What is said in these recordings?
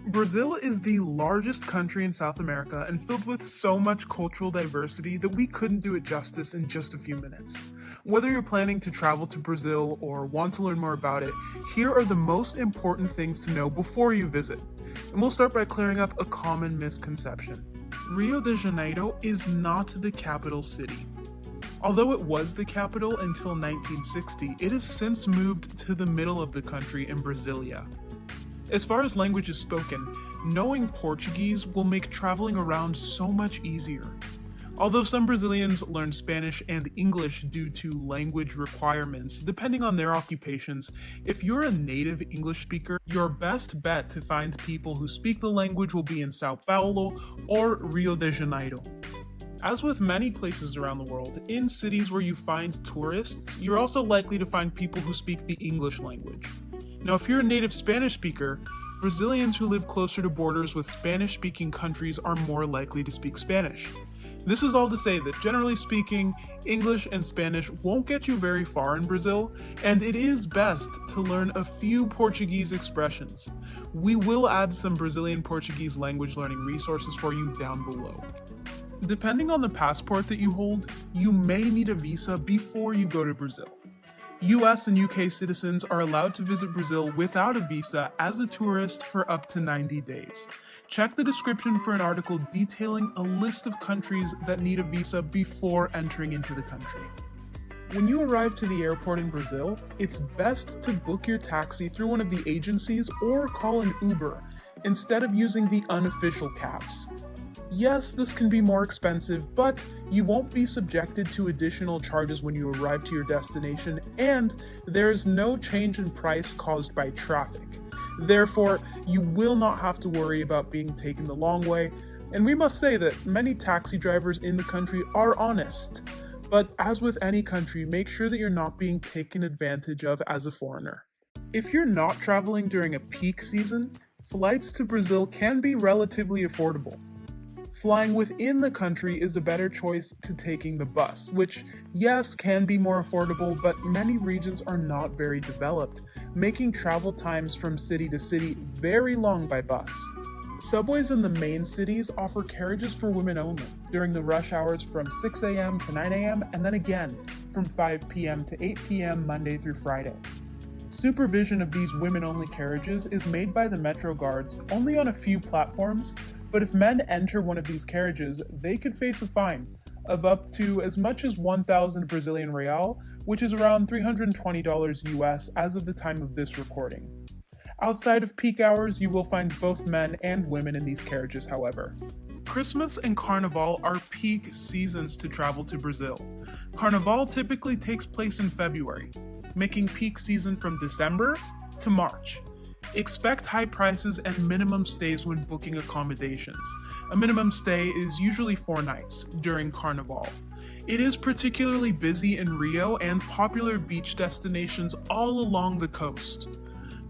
Brazil is the largest country in South America and filled with so much cultural diversity that we couldn't do it justice in just a few minutes. Whether you're planning to travel to Brazil or want to learn more about it, here are the most important things to know before you visit. And we'll start by clearing up a common misconception. Rio de Janeiro is not the capital city. Although it was the capital until 1960, it has since moved to the middle of the country in Brasilia. As far as languages spoken, knowing Portuguese will make traveling around so much easier. Although some Brazilians learn Spanish and English due to language requirements, depending on their occupations, if you're a native English speaker, your best bet to find people who speak the language will be in Sao Paulo or Rio de Janeiro. As with many places around the world, in cities where you find tourists, you're also likely to find people who speak the English language. Now, if you're a native Spanish speaker, Brazilians who live closer to borders with Spanish-speaking countries are more likely to speak Spanish. This is all to say that, generally speaking, English and Spanish won't get you very far in Brazil, and it is best to learn a few Portuguese expressions. We will add some Brazilian Portuguese language learning resources for you down below. Depending on the passport that you hold, you may need a visa before you go to Brazil. US and UK citizens are allowed to visit Brazil without a visa as a tourist for up to 90 days. Check the description for an article detailing a list of countries that need a visa before entering into the country. When you arrive to the airport in Brazil, it's best to book your taxi through one of the agencies or call an Uber instead of using the unofficial cabs. Yes, this can be more expensive, but you won't be subjected to additional charges when you arrive to your destination, and there's no change in price caused by traffic. Therefore, you will not have to worry about being taken the long way, and we must say that many taxi drivers in the country are honest. But as with any country, make sure that you're not being taken advantage of as a foreigner. If you're not traveling during a peak season, flights to Brazil can be relatively affordable. Flying within the country is a better choice to taking the bus, which, yes, can be more affordable, but many regions are not very developed, making travel times from city to city very long by bus. Subways in the main cities offer carriages for women only during the rush hours from 6 a.m. to 9 a.m. and then again from 5 p.m. to 8 p.m. Monday through Friday. Supervision of these women-only carriages is made by the Metro Guards only on a few platforms, but if men enter one of these carriages, they could face a fine of up to as much as 1,000 Brazilian real, which is around $320 US as of the time of this recording. Outside of peak hours, you will find both men and women in these carriages, however. Christmas and Carnival are peak seasons to travel to Brazil. Carnival typically takes place in February, making peak season from December to March. Expect high prices and minimum stays when booking accommodations. A minimum stay is usually 4 nights during Carnival. It is particularly busy in Rio and popular beach destinations all along the coast.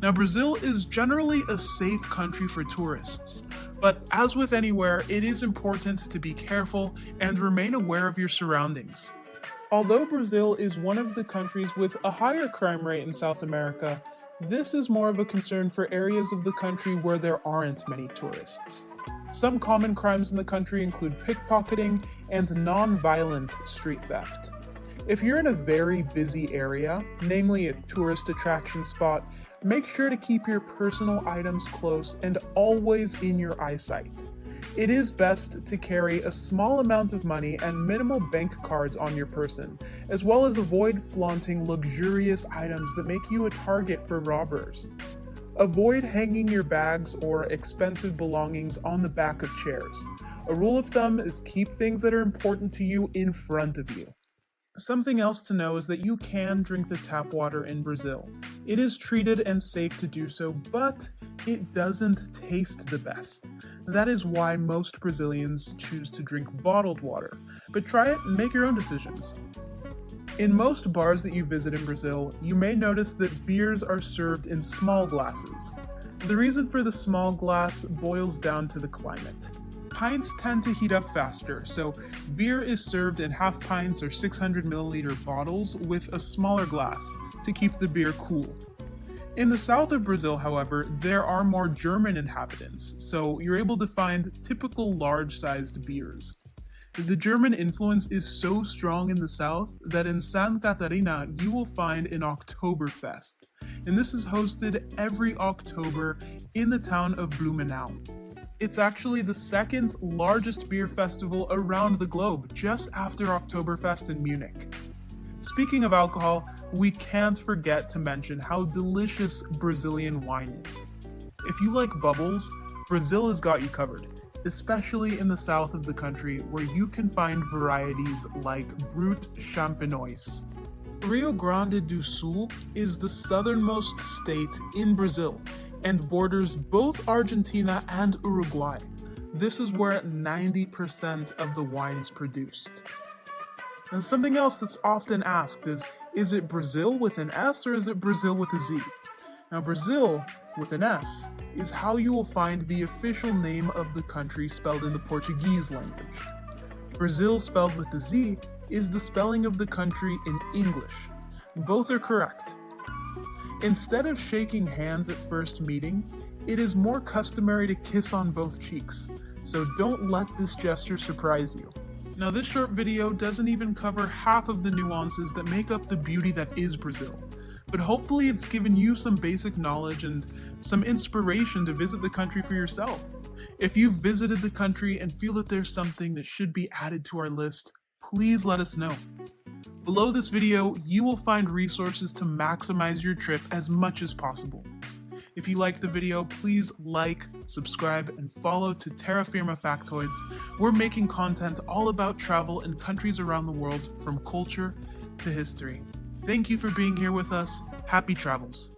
Now, Brazil is generally a safe country for tourists, but as with anywhere, it is important to be careful and remain aware of your surroundings. Although Brazil is one of the countries with a higher crime rate in South America, this is more of a concern for areas of the country where there aren't many tourists. Some common crimes in the country include pickpocketing and non-violent street theft. If you're in a very busy area, namely a tourist attraction spot, make sure to keep your personal items close and always in your eyesight. It is best to carry a small amount of money and minimal bank cards on your person, as well as avoid flaunting luxurious items that make you a target for robbers. Avoid hanging your bags or expensive belongings on the back of chairs. A rule of thumb is keep things that are important to you in front of you. Something else to know is that you can drink the tap water in Brazil. It is treated and safe to do so, but it doesn't taste the best. That is why most Brazilians choose to drink bottled water, but try it and make your own decisions. In most bars that you visit in Brazil, you may notice that beers are served in small glasses. The reason for the small glass boils down to the climate. Pints tend to heat up faster, so beer is served in half pints or 600 milliliter bottles with a smaller glass to keep the beer cool. In the south of Brazil, however, there are more German inhabitants, so you're able to find typical large-sized beers. The German influence is so strong in the south that in Santa Catarina you will find an Oktoberfest, and this is hosted every October in the town of Blumenau. It's actually the second largest beer festival around the globe, just after Oktoberfest in Munich. Speaking of alcohol, we can't forget to mention how delicious Brazilian wine is. If you like bubbles, Brazil has got you covered, especially in the south of the country where you can find varieties like Brut Champenois. Rio Grande do Sul is the southernmost state in Brazil and borders both Argentina and Uruguay. This is where 90% of the wine is produced. And something else that's often asked is it Brazil with an S or is it Brazil with a Z? Now, Brazil with an S is how you will find the official name of the country spelled in the Portuguese language. Brazil spelled with a Z is the spelling of the country in English. Both are correct. Instead of shaking hands at first meeting, it is more customary to kiss on both cheeks, so don't let this gesture surprise you. Now, this short video doesn't even cover half of the nuances that make up the beauty that is Brazil, but hopefully it's given you some basic knowledge and some inspiration to visit the country for yourself. If you've visited the country and feel that there's something that should be added to our list, please let us know. Below this video, you will find resources to maximize your trip as much as possible. If you liked the video, please like, subscribe, and follow to Terra Firma Factoids. We're making content all about travel in countries around the world, from culture to history. Thank you for being here with us. Happy travels.